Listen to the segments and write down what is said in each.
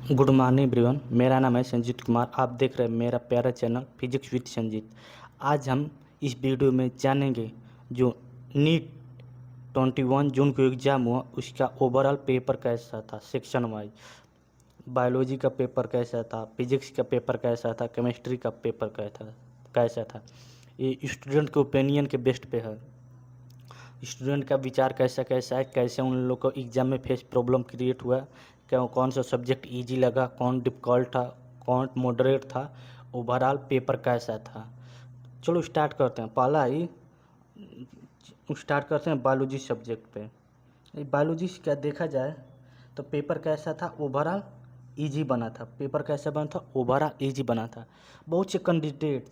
Good morning everyone. मेरा नाम है संजीत कुमार। आप देख रहे हैं मेरा प्यारा चैनल फिजिक्स विद संजीत। आज हम इस वीडियो में जानेंगे जो नीट 21 जून को एग्ज़ाम हुआ उसका ओवरऑल पेपर कैसा था, सेक्शन वाइज। बायोलॉजी का पेपर कैसा था, फिजिक्स का पेपर कैसा था, केमिस्ट्री का पेपर कैसा था। ये स्टूडेंट के ओपिनियन के बेस्ट पे है। स्टूडेंट का विचार कैसा कैसा है, कैसे उन लोग को एग्ज़ाम में फेस प्रॉब्लम क्रिएट हुआ, कौन सा सब्जेक्ट इजी लगा, कौन डिफ़िकल्ट था, कौन मॉडरेट था, ओवरऑल पेपर कैसा था। चलो स्टार्ट करते हैं। पहला ही स्टार्ट करते हैं बायोलॉजी सब्जेक्ट पे। बायोलॉजी क्या देखा जाए तो पेपर कैसा था, ओवरऑल इजी बना था। पेपर कैसा बना था, ओवरऑल इजी बना था। बहुत से कैंडिडेट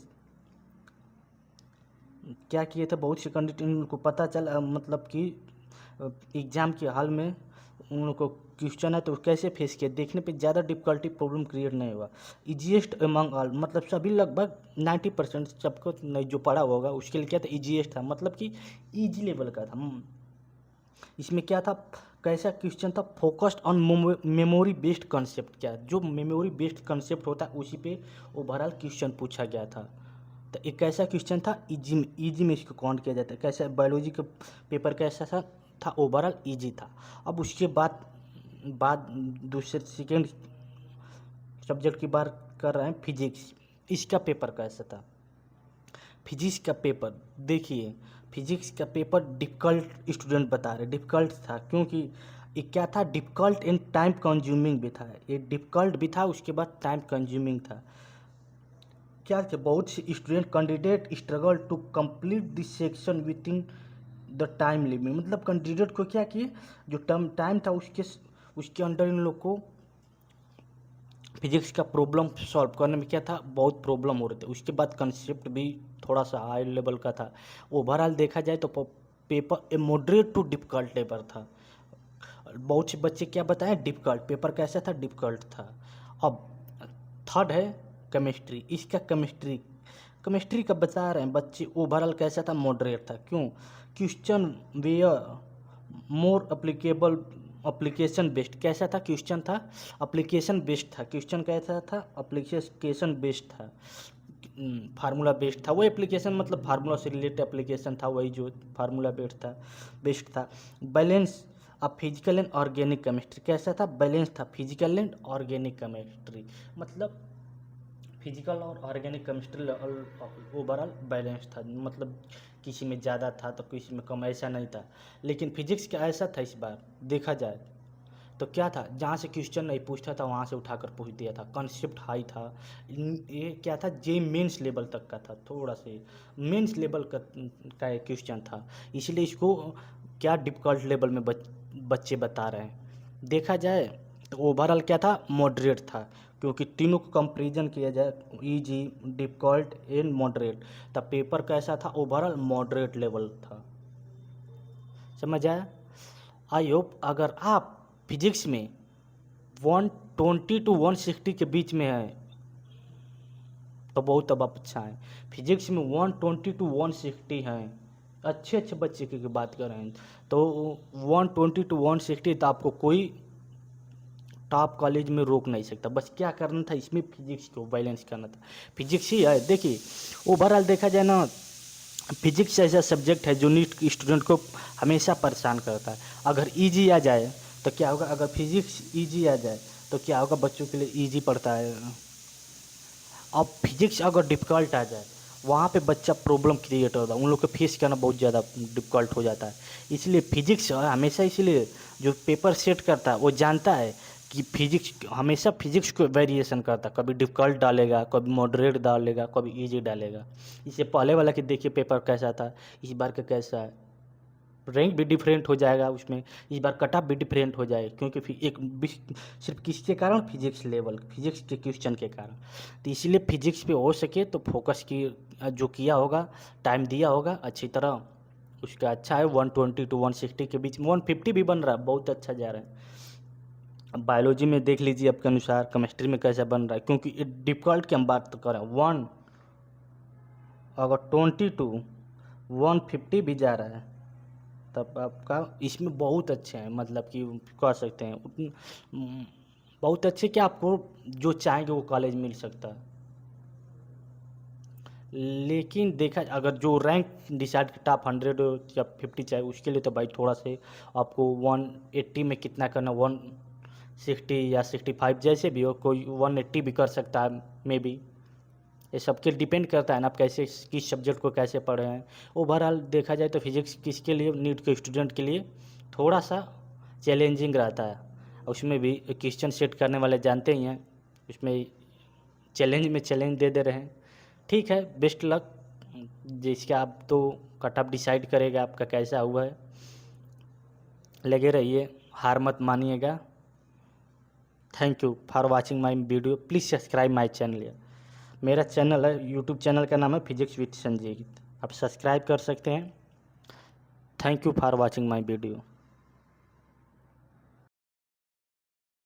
क्या किए थे, बहुत से कैंडिडेट उनको पता चला मतलब कि एग्ज़ाम के हाल में उन लोग को क्वेश्चन है तो कैसे फेस किया, देखने पे ज़्यादा डिफ़िकल्टी प्रॉब्लम क्रिएट नहीं हुआ। ईजीएस्ट अमंग ऑल मतलब सभी लगभग 90% सबको नहीं जो पढ़ा होगा उसके लिए क्या था, ईजीएस्ट था, मतलब कि ईजी लेवल का था। इसमें क्या था, कैसा क्वेश्चन था, focused on memory based concept. क्या जो मेमोरी बेस्ड कॉन्सेप्ट होता है उसी पे ओवरऑल क्वेश्चन पूछा गया था। तो एक कैसा क्वेश्चन था, इजी में इसको काउंट किया जाता है। कैसा बायोलॉजी का पेपर कैसा था ओवरऑल इजी था। अब उसके बाद दूसरे सेकेंड सब्जेक्ट की बात कर रहे हैं, फिजिक्स। इसका पेपर कैसा था। फिजिक्स का पेपर देखिए, फिजिक्स का पेपर डिफ़िकल्ट स्टूडेंट बता रहे, डिफ़िकल्ट था क्योंकि ये क्या था, डिफ़िकल्ट एंड टाइम कंज्यूमिंग भी था। ये डिफ़िकल्ट भी था, उसके बाद टाइम कंज्यूमिंग था। क्या थे, बहुत से student candidate struggle to complete this section with in the time limit. मतलब कैंडिडेट को क्या किए, जो टाइम था उसके अंडर इन लोग को फिजिक्स का प्रॉब्लम सॉल्व करने में क्या था, बहुत प्रॉब्लम हो रहे थे। उसके बाद कंसेप्ट भी थोड़ा सा हाई लेवल का था। ओवरऑल देखा जाए तो paper A moderate too difficult level था। बहुत से बच्चे क्या बताएं, डिफ़िकल्ट पेपर कैसा था, डिफ़िकल्ट था। अब थर्ड है केमिस्ट्री। इसका केमिस्ट्री का बता रहे हैं बच्चे, ओवरऑल कैसा था, मॉडरेट था। क्यों, question were more applicable, application based. कैसा था क्वेश्चन, था अप्लीकेशन बेस्ड था। क्वेश्चन कैसा था, अप्लीकेशन बेस्ड था, फार्मूला बेस्ड था। वो एप्लीकेशन मतलब फार्मूला से रिलेटेड एप्लीकेशन था, वही जो फार्मूला बेस्ड था। बैलेंस अब फिजिकल एंड ऑर्गेनिक केमिस्ट्री कैसा था, बैलेंस था, फिजिकल एंड ऑर्गेनिक केमिस्ट्री मतलब फिजिकल और ऑर्गेनिक केमिस्ट्री ओवरऑल बैलेंस था। मतलब किसी में ज़्यादा था तो किसी में कम, ऐसा नहीं था। लेकिन फिजिक्स का ऐसा था, इस बार देखा जाए तो क्या था, जहाँ से क्वेश्चन नहीं पूछता था वहाँ से उठाकर पूछ दिया था। कॉन्सेप्ट हाई था। ये क्या था, जे मेंस लेवल तक का था, थोड़ा से मेंस लेवल का क्वेश्चन था। इसलिए इसको क्या डिफ़िकल्ट लेवल में बच्चे बता रहे हैं। देखा जाए तो ओवरऑल क्या था, मॉडरेट था। क्योंकि तीनों को कंपेरिजन किया जाए, इजी, डिफ़िकल्ट एंड मॉडरेट, तब पेपर कैसा था, ओवरऑल मॉडरेट लेवल था। समझ आया। आई होप अगर आप फिजिक्स में 120 टू 160 के बीच में है तो बहुत अब अच्छा है। फिजिक्स में 120 टू 160 हैं, अच्छे बच्चे की बात कर रहे हैं तो 120 टू 160 तो आपको कोई टॉप कॉलेज में रोक नहीं सकता। बस क्या करना था, इसमें फिजिक्स को बैलेंस करना था। फिजिक्स ही है। देखिए ओवरऑल देखा जाए ना, फिजिक्स ऐसा सब्जेक्ट है जो नीट के स्टूडेंट को हमेशा परेशान करता है। अगर इजी आ जाए तो क्या होगा, अगर फिजिक्स इजी आ जाए तो क्या होगा, बच्चों के लिए इजी पड़ता है। अब फिजिक्स अगर डिफ़िकल्ट आ जाए वहाँ पे बच्चा प्रॉब्लम क्रिएट होता है, उन लोग को फेस करना बहुत ज़्यादा डिफ़िकल्ट हो जाता है। इसलिए फिजिक्स हमेशा, इसलिए जो पेपर सेट करता है वो जानता है कि फिजिक्स हमेशा फिजिक्स को वेरिएशन करता है, कभी डिफ़िकल्ट डालेगा, कभी मॉडरेट डालेगा, कभी इजी डालेगा। इससे पहले वाला कि देखिए पेपर कैसा था, इस बार का कैसा है, रैंक भी डिफरेंट हो जाएगा उसमें, इस बार कट ऑफ भी डिफरेंट हो जाए क्योंकि फिर सिर्फ किसके कारण, फिजिक्स लेवल, फिजिक्स के क्वेश्चन के कारण। तो इसीलिए फिजिक्स पे हो सके तो फोकस की जो किया होगा, टाइम दिया होगा अच्छी तरह, उसका अच्छा है। 120 टू 160 के बीच में 150 भी बन रहा है, बहुत अच्छा जा रहा है। अब बायोलॉजी में देख लीजिए आपके अनुसार, केमिस्ट्री में कैसा बन रहा है, क्योंकि डिफ़िकल्ट की हम बात कर रहे हैं। अगर 20 टू 150 भी जा रहा है तब आपका इसमें बहुत अच्छे हैं, मतलब कि कह सकते हैं बहुत अच्छे कि आपको जो चाहेंगे वो कॉलेज मिल सकता है। लेकिन देखा अगर जो रैंक डिसाइड टॉप 100 या 50 चाहिए उसके लिए तो भाई थोड़ा से आपको 180 में कितना करना, 160 या 65 जैसे भी हो, कोई 180 भी कर सकता है मे बी। ये सबके डिपेंड करता है ना आप कैसे किस सब्जेक्ट को कैसे पढ़ रहे हैं। ओवरऑल देखा जाए तो फिजिक्स किसके लिए, नीट के स्टूडेंट के लिए थोड़ा सा चैलेंजिंग रहता है। उसमें भी क्वेश्चन सेट करने वाले जानते ही हैं, उसमें चैलेंज में चैलेंज दे दे रहे हैं। ठीक है, बेस्ट लक। जिसका आप तो कट ऑफ डिसाइड करेगा आपका कैसा हुआ है। लगे रहिए, हार मत मानिएगा। Thank you for watching my video. Please subscribe my channel. मेरा चैनल है, यूट्यूब चैनल का नाम है फिजिक्स विद संजीत। आप सब्सक्राइब कर सकते हैं। Thank you for watching my video.